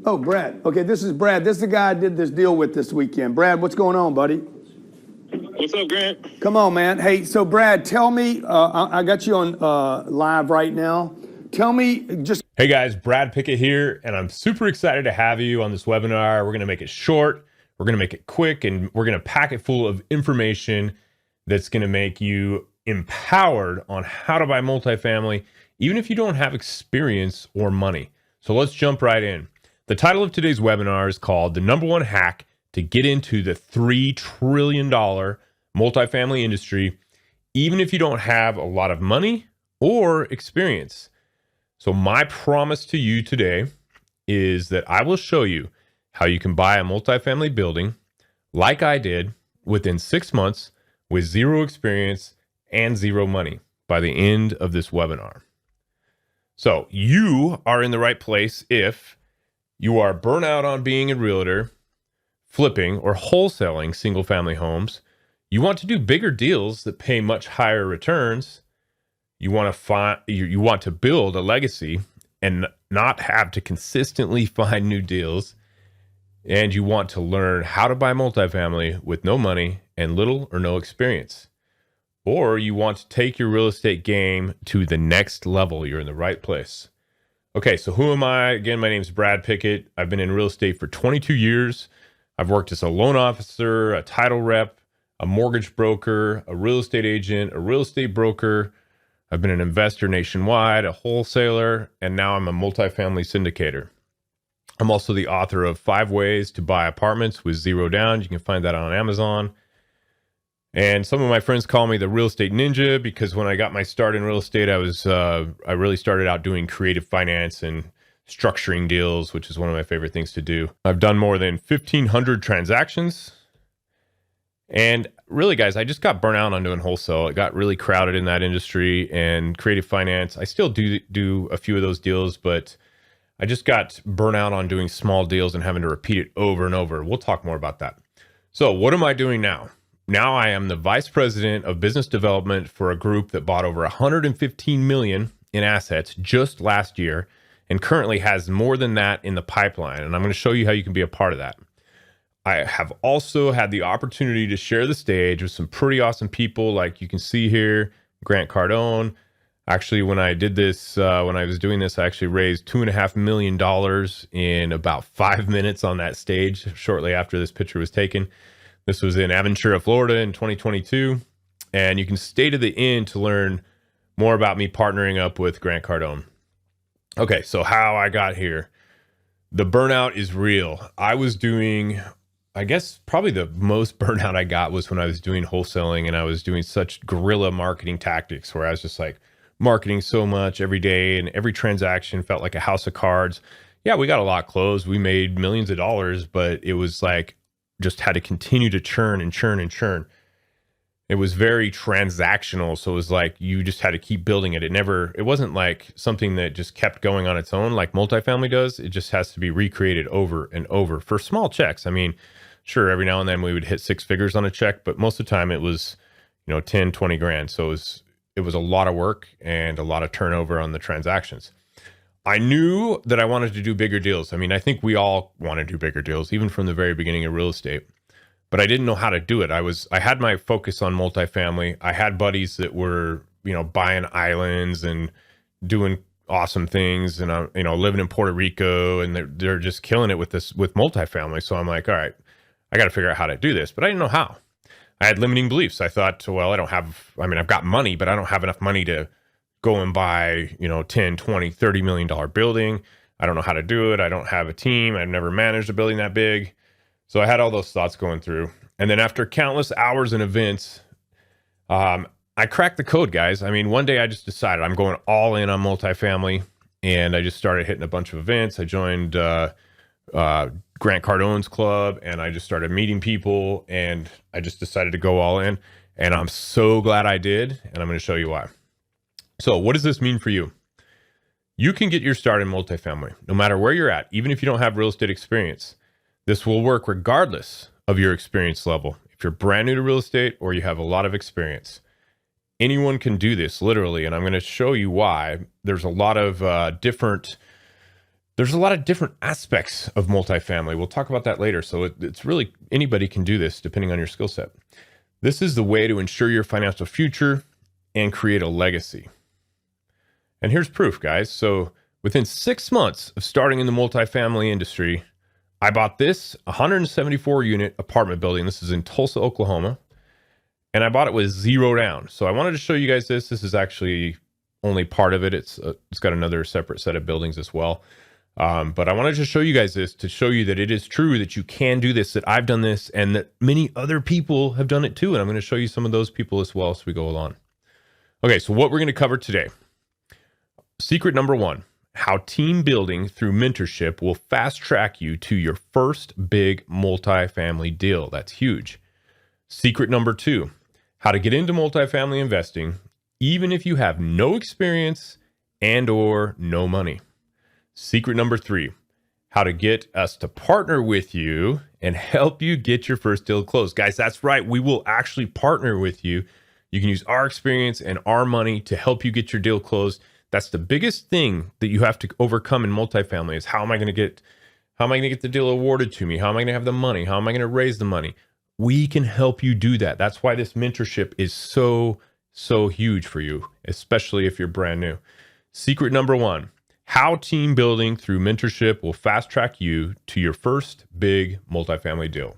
Oh, Brad. Okay, this is Brad. This is the guy I did this deal with this weekend. Brad, what's going on, buddy? What's up, Grant? Come on, man. Hey, so Brad, tell me, I got you on live right now. Tell me just... Hey guys, Brad Pickett here, and I'm super excited to have you on this webinar. We're going to make it short, we're going to make it quick, and we're going to pack it full of information that's going to make you empowered on how to buy multifamily, even if you don't have experience or money. So let's jump right in. The title of today's webinar is called The Number One Hack to Get into the $3 Trillion Multifamily Industry, even if you don't have a lot of money or experience. So my promise to you today is that I will show you how you can buy a multifamily building like I did within 6 months with zero experience and zero money by the end of this webinar. So you are in the right place if you are burnt out on being a realtor, flipping or wholesaling single family homes. You want to do bigger deals that pay much higher returns. You want to build a legacy and not have to consistently find new deals. And you want to learn how to buy multifamily with no money and little or no experience. Or you want to take your real estate game to the next level. You're in the right place. Okay, so who am I? Again, my name is Brad Pickett. I've been in real estate for 22 years. I've worked as a loan officer, a title rep, a mortgage broker, a real estate agent, a real estate broker. I've been an investor nationwide, a wholesaler, and now I'm a multifamily syndicator. I'm also the author of 5 Ways to Buy Apartments with Zero Down. You can find that on Amazon. And some of my friends call me the real estate ninja because when I got my start in real estate, I really started out doing creative finance and structuring deals, which is one of my favorite things to do. I've done more than 1,500 transactions. And really, guys, I just got burnt out on doing wholesale. It got really crowded in that industry, and creative finance. I still do a few of those deals, but I just got burnt out on doing small deals and having to repeat it over and over. We'll talk more about that. So what am I doing now? Now I am the vice president of business development for a group that bought over 115 million in assets just last year and currently has more than that in the pipeline. And I'm going to show you how you can be a part of that. I have also had the opportunity to share the stage with some pretty awesome people like you can see here, Grant Cardone. Actually, when I did this, when I was doing this, I actually raised $2.5 million in about 5 minutes on that stage shortly after this picture was taken. This was in Aventura, Florida in 2022. And you can stay to the end to learn more about me partnering up with Grant Cardone. Okay, so how I got here. The burnout is real. I was doing, I guess probably the most burnout I got was when I was doing wholesaling and I was doing such guerrilla marketing tactics where I was just like marketing so much every day and every transaction felt like a house of cards. Yeah, we got a lot closed. We made millions of dollars, but it was like just had to continue to churn and churn and churn. It was very transactional. So it was like you just had to keep building it. It wasn't like something that just kept going on its own like multifamily does. It just has to be recreated over and over for small checks. I mean, sure, every now and then we would hit 6 figures on a check, but most of the time it was, 10, 20 grand. So it was a lot of work and a lot of turnover on the transactions. I knew that I wanted to do bigger deals. I mean, I think we all want to do bigger deals, even from the very beginning of real estate. But I didn't know how to do it. I had my focus on multifamily. I had buddies that were, buying islands and doing awesome things, and living in Puerto Rico, and they're just killing it with multifamily. So I'm like, all right, I got to figure out how to do this, but I didn't know how. I had limiting beliefs. I thought, well, I've got money, but I don't have enough money to go and buy, 10, 20, $30 million building. I don't know how to do it. I don't have a team. I've never managed a building that big. So I had all those thoughts going through. And then after countless hours and events, I cracked the code, guys. I mean, one day I just decided I'm going all in on multifamily, and I just started hitting a bunch of events. I joined Grant Cardone's club, and I just started meeting people, and I just decided to go all in. And I'm so glad I did, and I'm going to show you why. So what does this mean for you? You can get your start in multifamily, no matter where you're at, even if you don't have real estate experience. This will work regardless of your experience level. If you're brand new to real estate or you have a lot of experience, anyone can do this literally. And I'm going to show you why. There's a lot of different There's a lot of different aspects of multifamily. We'll talk about that later. So it's really anybody can do this depending on your skill set. This is the way to ensure your financial future and create a legacy. And here's proof, guys. So within 6 months of starting in the multifamily industry, I bought this 174 unit apartment building. This is in Tulsa, Oklahoma. And I bought it with zero down. So I wanted to show you guys this. This is actually only part of it. It's got another separate set of buildings as well. But I wanted to show you guys this to show you that it is true that you can do this, that I've done this, and that many other people have done it too. And I'm going to show you some of those people as well as we go along. Okay, so what we're going to cover today. Secret number 1, how team building through mentorship will fast track you to your first big multifamily deal. That's huge. Secret number 2, how to get into multifamily investing, even if you have no experience and or no money. Secret number 3, how to get us to partner with you and help you get your first deal closed. Guys, that's right. We will actually partner with you. You can use our experience and our money to help you get your deal closed. That's the biggest thing that you have to overcome in multifamily is how am I going to get the deal awarded to me? How am I going to have the money? How am I going to raise the money? We can help you do that. That's why this mentorship is so huge for you, especially if you're brand new. Secret number 1, how team building through mentorship will fast track you to your first big multifamily deal.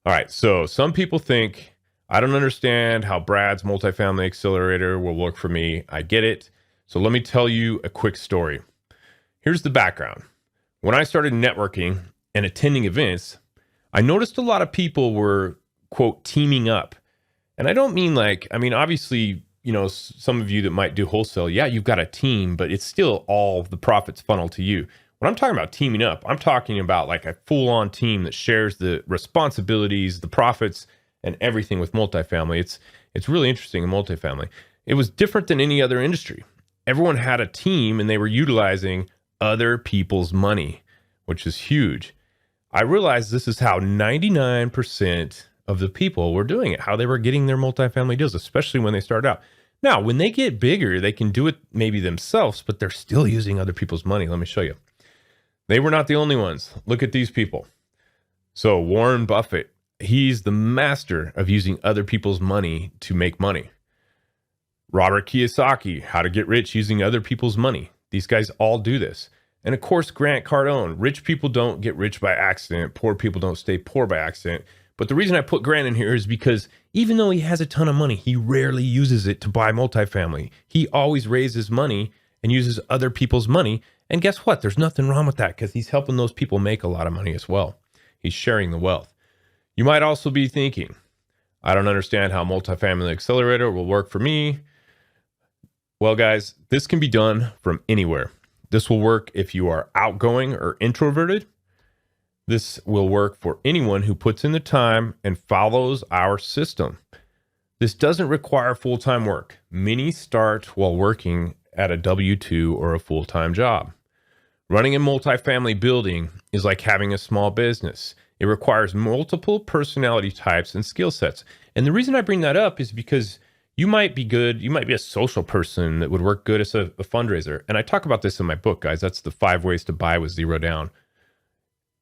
All right, so some people think, I don't understand how Brad's multifamily accelerator will work for me. I get it. So let me tell you a quick story. Here's the background. When I started networking and attending events, I noticed a lot of people were, quote, teaming up. And I don't mean obviously, some of you that might do wholesale, yeah, you've got a team, but it's still all the profits funnel to you. When I'm talking about teaming up, I'm talking about like a full-on team that shares the responsibilities, the profits, and everything with multifamily. It's really interesting in multifamily. It was different than any other industry. Everyone had a team and they were utilizing other people's money, which is huge. I realized this is how 99% of the people were doing it, how they were getting their multifamily deals, especially when they start out. Now, when they get bigger, they can do it maybe themselves, but they're still using other people's money. Let me show you. They were not the only ones. Look at these people. So Warren Buffett, he's the master of using other people's money to make money. Robert Kiyosaki, how to get rich using other people's money. These guys all do this. And of course, Grant Cardone, rich people don't get rich by accident. Poor people don't stay poor by accident. But the reason I put Grant in here is because even though he has a ton of money, he rarely uses it to buy multifamily. He always raises money and uses other people's money. And guess what? There's nothing wrong with that because he's helping those people make a lot of money as well. He's sharing the wealth. You might also be thinking, I don't understand how Multifamily Accelerator will work for me. Well, guys, this can be done from anywhere. This will work if you are outgoing or introverted. This will work for anyone who puts in the time and follows our system. This doesn't require full-time work. Many start while working at a W-2 or a full-time job. Running a multifamily building is like having a small business. It requires multiple personality types and skill sets. And the reason I bring that up is because you might be good. You might be a social person that would work good as a fundraiser. And I talk about this in my book, guys. That's the 5 ways to buy with zero down.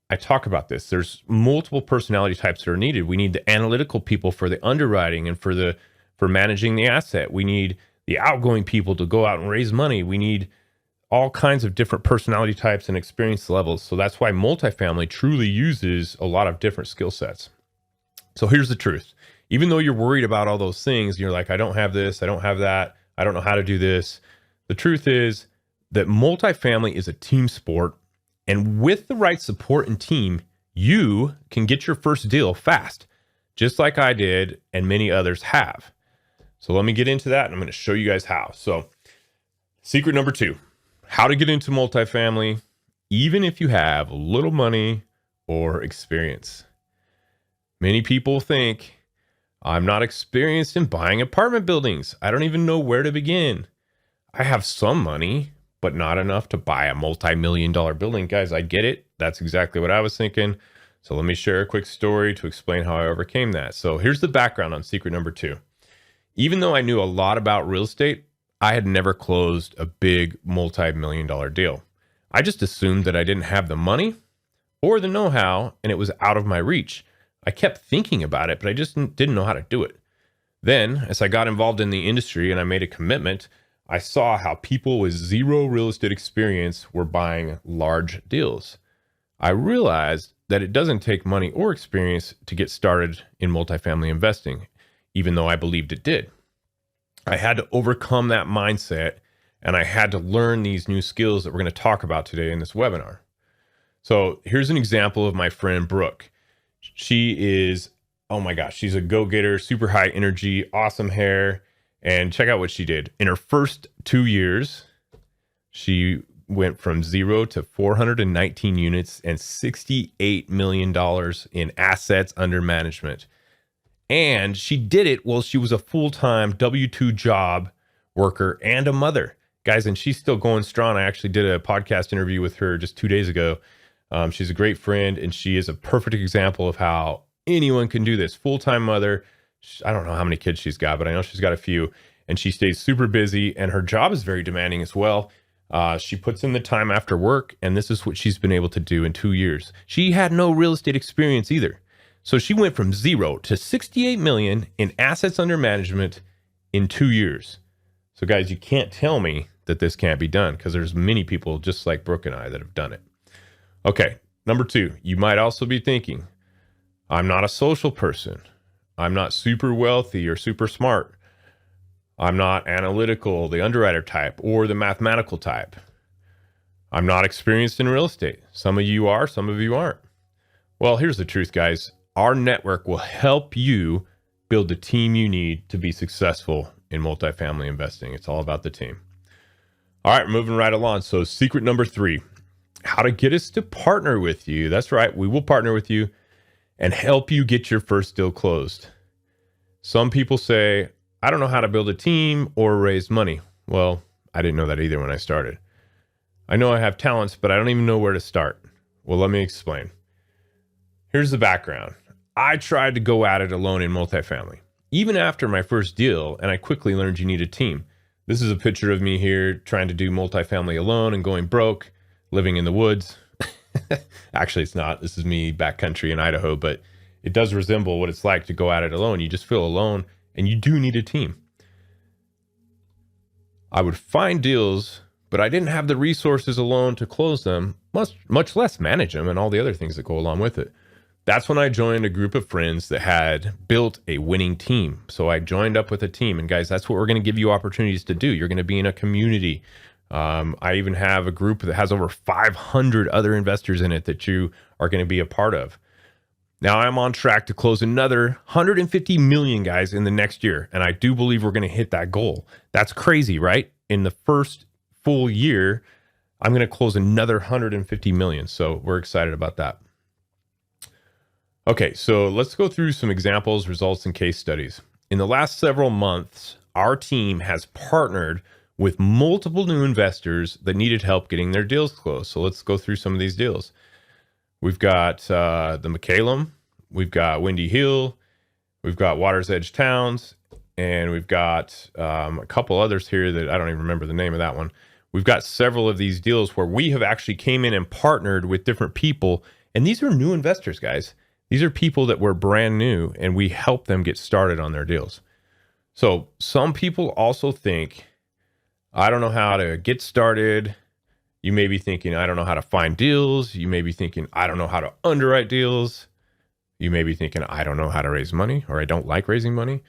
I talk about this. There's multiple personality types that are needed. We need the analytical people for the underwriting and for managing the asset. We need the outgoing people to go out and raise money. We need all kinds of different personality types and experience levels. So that's why multifamily truly uses a lot of different skill sets. So here's the truth. Even though you're worried about all those things, you're like, I don't have this, I don't have that, I don't know how to do this. The truth is that multifamily is a team sport. And with the right support and team, you can get your first deal fast, just like I did and many others have. So let me get into that and I'm going to show you guys how. So secret number 2, how to get into multifamily, even if you have little money or experience. Many people think, I'm not experienced in buying apartment buildings. I don't even know where to begin. I have some money, but not enough to buy a multi-million-dollar building. Guys, I get it. That's exactly what I was thinking. So let me share a quick story to explain how I overcame that. So here's the background on secret number 2. Even though I knew a lot about real estate, I had never closed a big multi-million-dollar deal. I just assumed that I didn't have the money or the know-how and it was out of my reach. I kept thinking about it, but I just didn't know how to do it. Then, as I got involved in the industry and I made a commitment, I saw how people with zero real estate experience were buying large deals. I realized that it doesn't take money or experience to get started in multifamily investing, even though I believed it did. I had to overcome that mindset and I had to learn these new skills that we're going to talk about today in this webinar. So here's an example of my friend Brooke. She is, oh my gosh, she's a go-getter, super high energy, awesome hair. And check out what she did. In her first 2 years, she went from 0 to 419 units and $68 million in assets under management. And she did it while she was a full-time W-2 job worker and a mother. Guys, and she's still going strong. I actually did a podcast interview with her just 2 days ago. She's a great friend, and she is a perfect example of how anyone can do this. Full-time mother. I don't know how many kids she's got, but I know she's got a few, and she stays super busy, and her job is very demanding as well. She puts in the time after work, and this is what she's been able to do in 2 years. She had no real estate experience either. So she went from 0 to 68 million in assets under management in 2 years. So guys, you can't tell me that this can't be done because there's many people just like Brooke and I that have done it. Okay, number 2, you might also be thinking, I'm not a social person. I'm not super wealthy or super smart. I'm not analytical, the underwriter type, or the mathematical type. I'm not experienced in real estate. Some of you are, some of you aren't. Well, here's the truth, guys. Our network will help you build the team you need to be successful in multifamily investing. It's all about the team. All right, moving right along. So secret number 3, how to get us to partner with you. That's right. We will partner with you and help you get your first deal closed. Some people say, I don't know how to build a team or raise money. Well, I didn't know that either when I started. I know I have talents, but I don't even know where to start. Well, let me explain. Here's the background. I tried to go at it alone in multifamily, even after my first deal, and I quickly learned you need a team. This is a picture of me here trying to do multifamily alone and going broke, living in the woods. Actually, it's not. This is me backcountry in Idaho, but it does resemble what it's like to go at it alone. You just feel alone, and you do need a team. I would find deals, but I didn't have the resources alone to close them, much less manage them and all the other things that go along with it. That's when I joined a group of friends that had built a winning team. So I joined up with a team. And guys, that's what we're going to give you opportunities to do. You're going to be in a community. I even have a group that has over 500 other investors in it that you are going to be a part of. Now I'm on track to close another 150 million, guys, in the next year. And I do believe we're going to hit that goal. That's crazy, right? In the first full year, I'm going to close another 150 million. So we're excited about that. Okay, so let's go through some examples, results, and case studies. In the last several months, our team has partnered with multiple new investors that needed help getting their deals closed. So let's go through some of these deals. We've got the McCallum, we've got Windy Hill, we've got Water's Edge Towns, and we've got a couple others here that I don't even remember the name of that one. We've got several of these deals where we have actually came in and partnered with different people, and these are new investors, guys. These are people that were brand new, and we help them get started on their deals. So some people also think, I don't know how to get started. You may be thinking, I don't know how to find deals. You may be thinking, I don't know how to underwrite deals. You may be thinking, I don't know how to raise money, or I don't like raising money.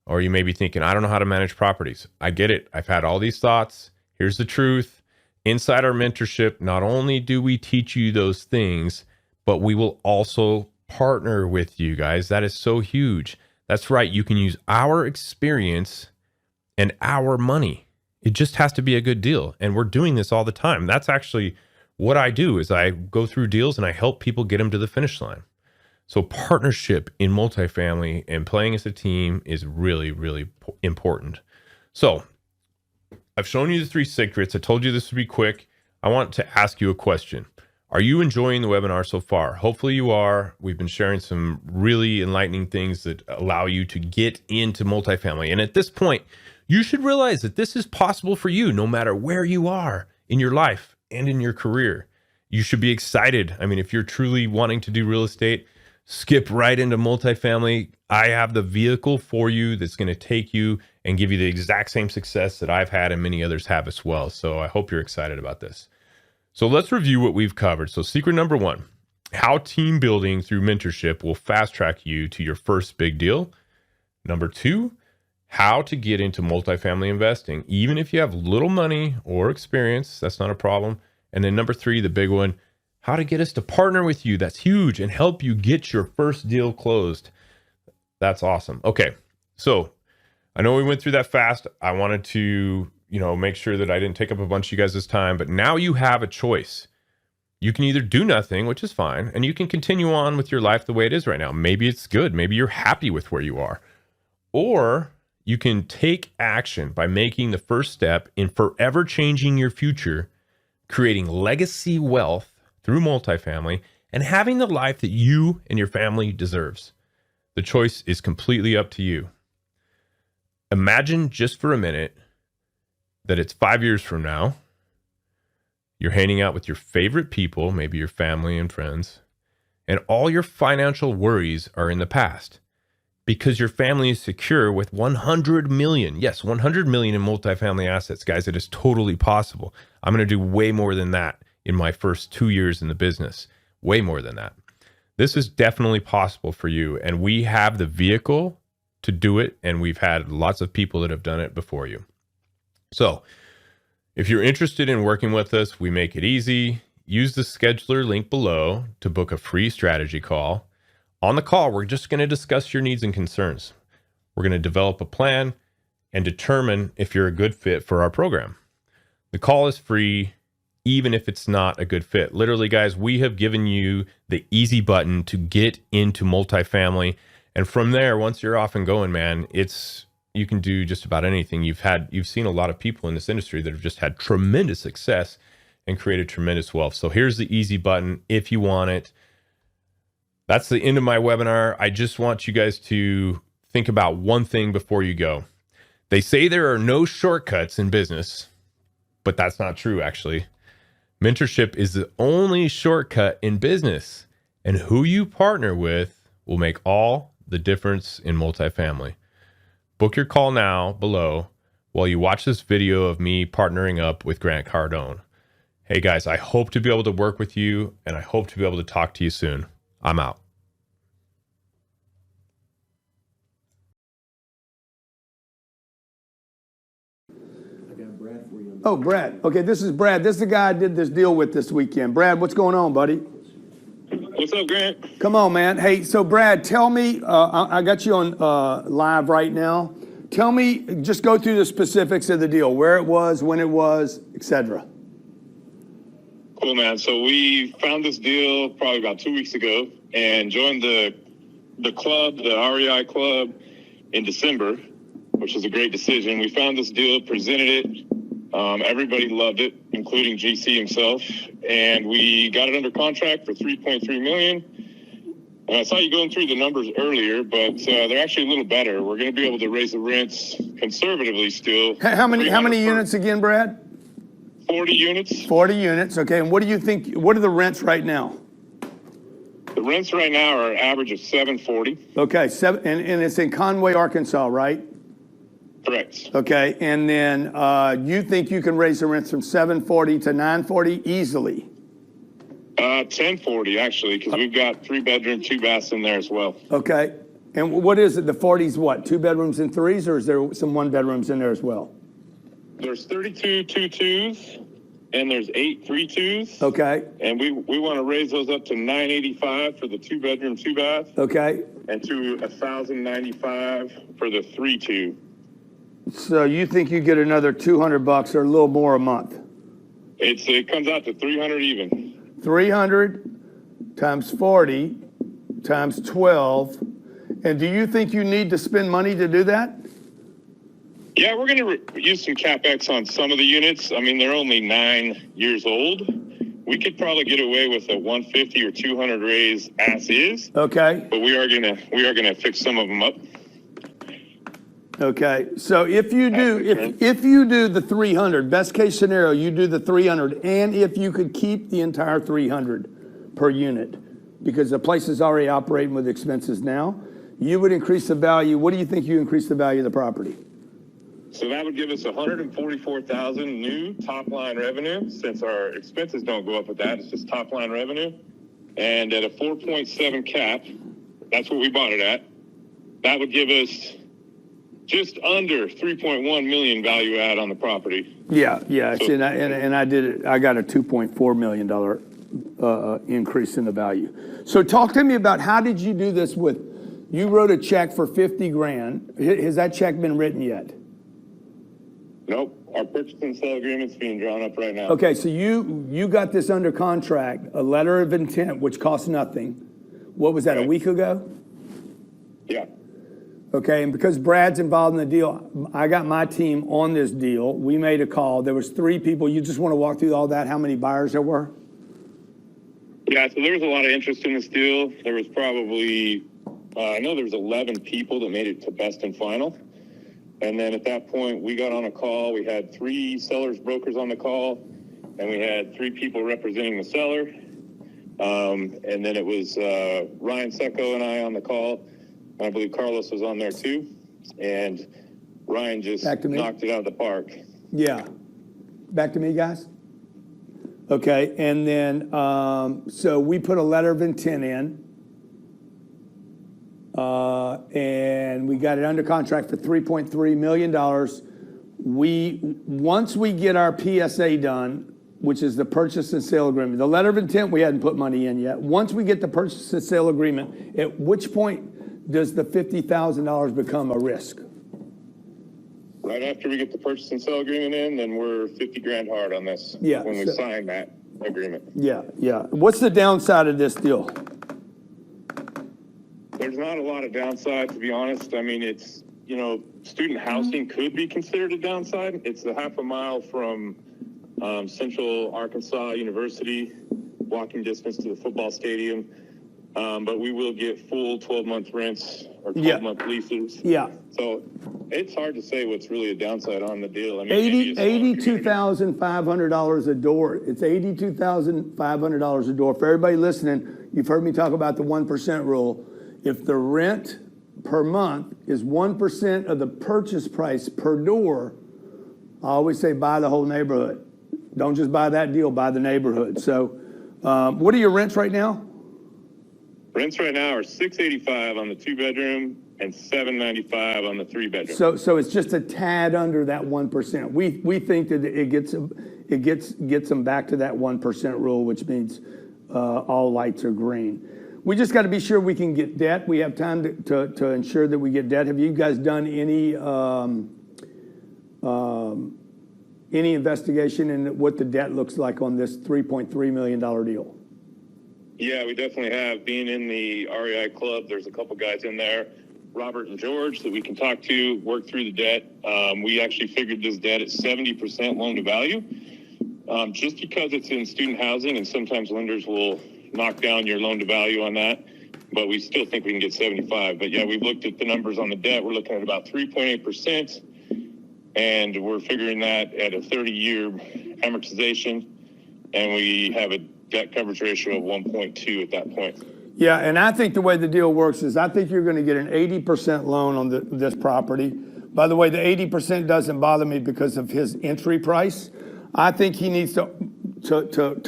Or you may be thinking, I don't know how to manage properties. I get it. I've had all these thoughts. Here's the truth. Inside our mentorship, not only do we teach you those things, but we will also partner with you guys. That is so huge. That's right. You can use our experience and our money. It just has to be a good deal. And we're doing this all the time. That's actually what I do is I go through deals and I help people get them to the finish line. So partnership in multifamily and playing as a team is really, really important. So I've shown you the 3 secrets. I told you this would be quick. I want to ask you a question. Are you enjoying the webinar so far? Hopefully you are. We've been sharing some really enlightening things that allow you to get into multifamily. And at this point, you should realize that this is possible for you no matter where you are in your life. and in your career. You should be excited. I mean, if you're truly wanting to do real estate, skip right into multifamily. I have the vehicle for you that's going to take you and give you the exact same success that I've had and many others have as well. So I hope you're excited about this. So let's review what we've covered. So secret number 1, how team building through mentorship will fast track you to your first big deal. Number 2, how to get into multifamily investing, even if you have little money or experience, that's not a problem. And then number 3, the big one, how to get us to partner with you. That's huge, and help you get your first deal closed. That's awesome. Okay. So I know we went through that fast. I wanted to, make sure that I didn't take up a bunch of you guys' time, but now you have a choice. You can either do nothing, which is fine, and you can continue on with your life the way it is right now. Maybe it's good. Maybe you're happy with where you are. Or you can take action by making the first step in forever changing your future, creating legacy wealth through multifamily, and having the life that you and your family deserves. The choice is completely up to you. Imagine just for a minute that it's 5 years from now. You're hanging out with your favorite people, maybe your family and friends, and all your financial worries are in the past because your family is secure with 100 million. Yes, 100 million in multifamily assets, guys. It is totally possible. I'm going to do way more than that in my first 2 years in the business, way more than that. This is definitely possible for you, and we have the vehicle to do it, and we've had lots of people that have done it before you. So if you're interested in working with us, we make it easy. Use the scheduler link below to book a free strategy call. On the call, we're just going to discuss your needs and concerns. We're going to develop a plan and determine if you're a good fit for our program. The call is free, even if it's not a good fit. Literally, guys, we have given you the easy button to get into multifamily. And from there, once you're off and going, man, you can do just about anything. You've seen a lot of people in this industry that have just had tremendous success and created tremendous wealth. So here's the easy button if you want it. That's the end of my webinar. I just want you guys to think about one thing before you go. They say there are no shortcuts in business, but that's not true, actually. Mentorship is the only shortcut in business, and who you partner with will make all the difference in multifamily. Book your call now below while you watch this video of me partnering up with Grant Cardone. Hey guys, I hope to be able to work with you, and I hope to be able to talk to you soon. I'm out. Oh, Brad. Okay, this is Brad. This is the guy I did this deal with this weekend. Brad, what's going on, buddy? What's up, Grant? Come on, man. Hey, so Brad, tell me, I got you on live right now. Tell me, just go through the specifics of the deal, where it was, when it was, etc. Cool, man. So we found this deal probably about 2 weeks ago and joined the club, the REI club, in December, which was a great decision. We found this deal, presented it. Everybody loved it, including GC himself. And we got it under contract for $3.3 million. And I saw you going through the numbers earlier, but they're actually a little better. We're going to be able to raise the rents conservatively still. How many units again, Brad? 40 units. 40 units. Okay. And what do you think? What are the rents right now? The rents right now are an average of $740. Okay. And it's in Conway, Arkansas, right? Correct. Okay. And then you think you can raise the rents from $740 to $940 easily? 1040 actually, because we've got 3-bedroom, 2 baths in there as well. Okay. And what is it? The 40's what? 2 bedrooms and 3s, or is there some 1 bedrooms in there as well? There's 32 2-2s and there's 8 3-2s. Okay. And we want to raise those up to $985 for the 2-bedroom, 2 bath. Okay. And to $1,095 for the 3-2. So you think you get another $200 or a little more a month? It comes out to 300 even. 300 times 40 times 12. And do you think you need to spend money to do that? Yeah, we're going to use some CapEx on some of the units. I mean, they're only 9 years old. We could probably get away with a 150 or 200 raise as is. Okay. But we are gonna fix some of them up. Okay, so if you do, if you do the 300, best case scenario, you do the 300, and if you could keep the entire 300 per unit, because the place is already operating with expenses now, you would increase the value. What do you think you increase the value of the property? So that would give us 144,000 new top line revenue, since our expenses don't go up with that. It's just top line revenue. And at a 4.7 cap, that's what we bought it at. That would give us just under 3.1 million value add on the property. Yeah, so, and I did it. I got a $2.4 million increase in the value. So talk to me about, how did you do this with, you wrote a check for 50 grand. Has that check been written yet? Nope. Our purchase and sale agreement's being drawn up right now. Okay, so you got this under contract, a letter of intent, which costs nothing. What was that, a week ago? Yeah. Okay, and because Brad's involved in the deal, I got my team on this deal. We made a call. There was 3 people. You just want to walk through all that, how many buyers there were? Yeah, so there was a lot of interest in this deal. There was probably, I know there was 11 people that made it to best and final. And then at that point, we got on a call. We had 3 sellers brokers on the call, and we had 3 people representing the seller. And then it was Ryan Secco and I on the call. I believe Carlos was on there too. And Ryan just knocked it out of the park. Yeah. Back to me, guys? Okay, and then, so we put a letter of intent in. And we got it under contract for $3.3 million. Once we get our PSA done, which is the purchase and sale agreement, the letter of intent, we hadn't put money in yet. Once we get the purchase and sale agreement, at which point does the $50,000 become a risk? Right after we get the purchase and sale agreement in, then we're 50 grand hard on this. Yeah, when we sign that agreement. Yeah. What's the downside of this deal? There's not a lot of downside, to be honest. I mean, it's, student housing could be considered a downside. It's a half a mile from Central Arkansas University, walking distance to the football stadium. But we will get full 12-month rents or 12-month leases. Yeah. So it's hard to say what's really a downside on the deal. I mean, $82,500 a door. It's $82,500 a door. For everybody listening, you've heard me talk about the 1% rule. If the rent per month is 1% of the purchase price per door, I always say buy the whole neighborhood. Don't just buy that deal, buy the neighborhood. So what are your rents right now? Rents right now are $685 on the 2-bedroom and $795 on the 3-bedroom. So it's just a tad under that 1%. We think that it gets them back to that 1% rule, which means all lights are green. We just got to be sure we can get debt. We have time to ensure that we get debt. Have you guys done any investigation in what the debt looks like on this $3.3 million deal? Yeah, we definitely have. Being in the REI club, there's a couple guys in there, Robert and George, that we can talk to, work through the debt. We actually figured this debt at 70% loan to value, just because it's in student housing, and sometimes lenders will knock down your loan to value on that, but we still think we can get 75. But yeah, we've looked at the numbers on the debt. We're looking at about 3.8%, and we're figuring that at a 30-year amortization, and we have a debt coverage ratio of 1.2 at that point. Yeah, and I think the way the deal works is I think you're going to get an 80% loan on this property. By the way, the 80% doesn't bother me because of his entry price. I think he needs to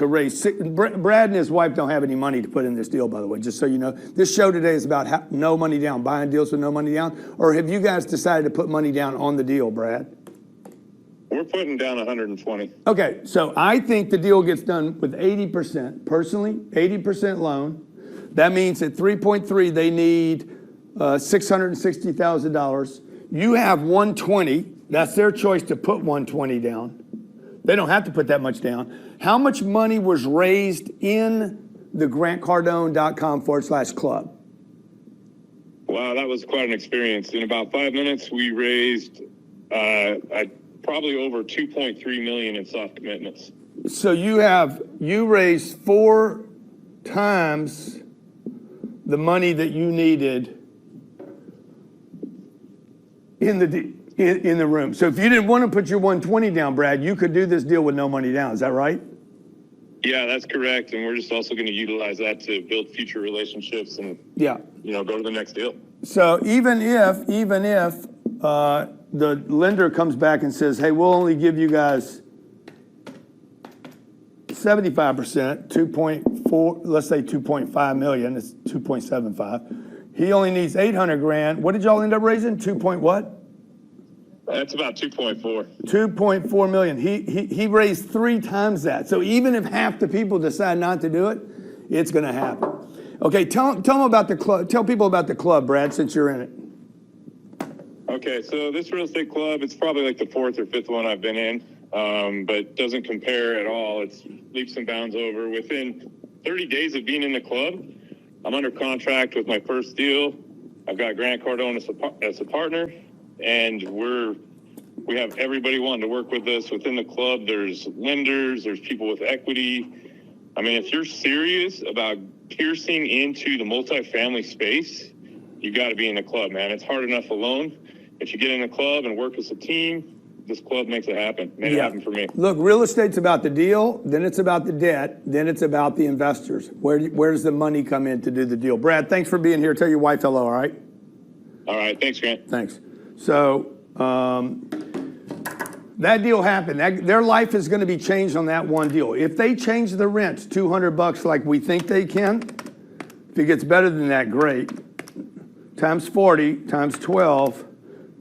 raise. Brad and his wife don't have any money to put in this deal, by the way, just so you know. This show today is about no money down, buying deals with no money down. Or have you guys decided to put money down on the deal, Brad? We're putting down 120. Okay, so I think the deal gets done with 80%. Personally, 80% loan. That means at 3.3, they need $660,000. You have 120. That's their choice to put 120 down. They don't have to put that much down. How much money was raised in the grantcardone.com/club? Wow, that was quite an experience. In about 5 minutes, we raised probably over $2.3 million in soft commitments. So you raised 4 times the money that you needed in the room. So if you didn't want to put your 120 down, Brad, you could do this deal with no money down. Is that right? Yeah, that's correct. And we're just also going to utilize that to build future relationships and, Yeah. Go to the next deal. So even if the lender comes back and says, hey, we'll only give you guys 75%, 2.4, let's say 2.5 million, it's 2.75. He only needs 800 grand. What did y'all end up raising? 2 point what? That's about 2.4. 2.4 million. He raised 3 times that. So even if half the people decide not to do it, it's going to happen. Okay, tell them about the club. Tell people about the club, Brad, since you're in it. Okay, so this real estate club, it's probably like the 4th or 5th one I've been in, but doesn't compare at all. It's leaps and bounds over. Within 30 days of being in the club, I'm under contract with my first deal. I've got Grant Cardone as a partner, and we have everybody wanting to work with us within the club. There's lenders, there's people with equity. I mean, if you're serious about piercing into the multifamily space, you got to be in the club, man. It's hard enough alone. If you get in the club and work as a team, this club makes it happen. Made it happen for me. Look, real estate's about the deal, then it's about the debt, then it's about the investors. Where does the money come in to do the deal? Brad, thanks for being here. Tell your wife hello, all right? All right. Thanks, Grant. Thanks. So that deal happened. Their life is going to be changed on that one deal. If they change the rents $200 like we think they can, if it gets better than that, great. Times 40 times 12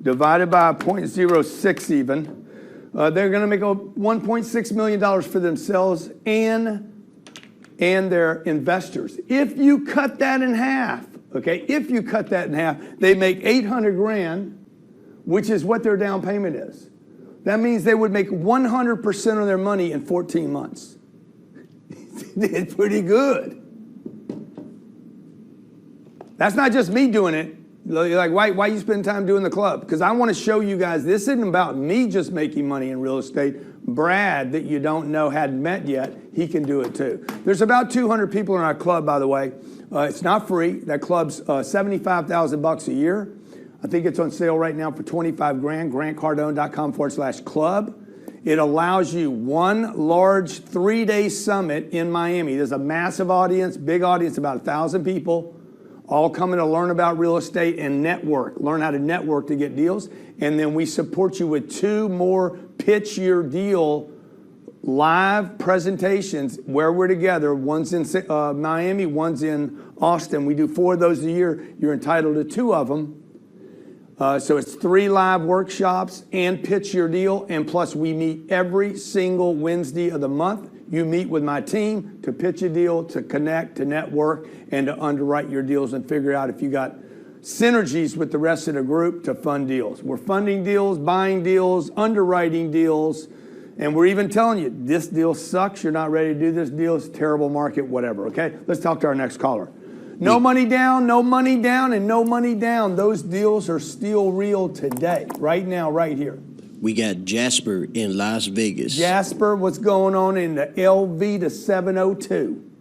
divided by 0.06 even, they're going to make $1.6 million for themselves and their investors. If you cut that in half, okay, if you cut that in half, they make 800 grand, which is what their down payment is. That means they would make 100% of their money in 14 months. It's pretty good. That's not just me doing it. You're like, why you spend time doing the club? Because I want to show you guys, this isn't about me just making money in real estate. Brad, that you don't know, hadn't met yet, he can do it too. There's about 200 people in our club, by the way. It's not free. That club's $75,000 a year. I think it's on sale right now for 25 grand, grantcardone.com/club. It allows you one large 3-day summit in Miami. There's a massive audience, big audience, about 1,000 people, all coming to learn about real estate and network, learn how to network to get deals. And then we support you with 2 more pitch your deal live presentations where we're together. One's in Miami, one's in Austin. We do 4 of those a year. You're entitled to 2 of them. So it's 3 live workshops and pitch your deal. And plus we meet every single Wednesday of the month. You meet with my team to pitch a deal, to connect, to network, and to underwrite your deals and figure out if you got synergies with the rest of the group to fund deals. We're funding deals, buying deals, underwriting deals, and we're even telling you, this deal sucks, you're not ready to do this deal, it's a terrible market, whatever, okay? Let's talk to our next caller. No money down, no money down, and no money down. Those deals are still real today, right now, right here. We got Jasper in Las Vegas. Jasper, what's going on in the LV to 702?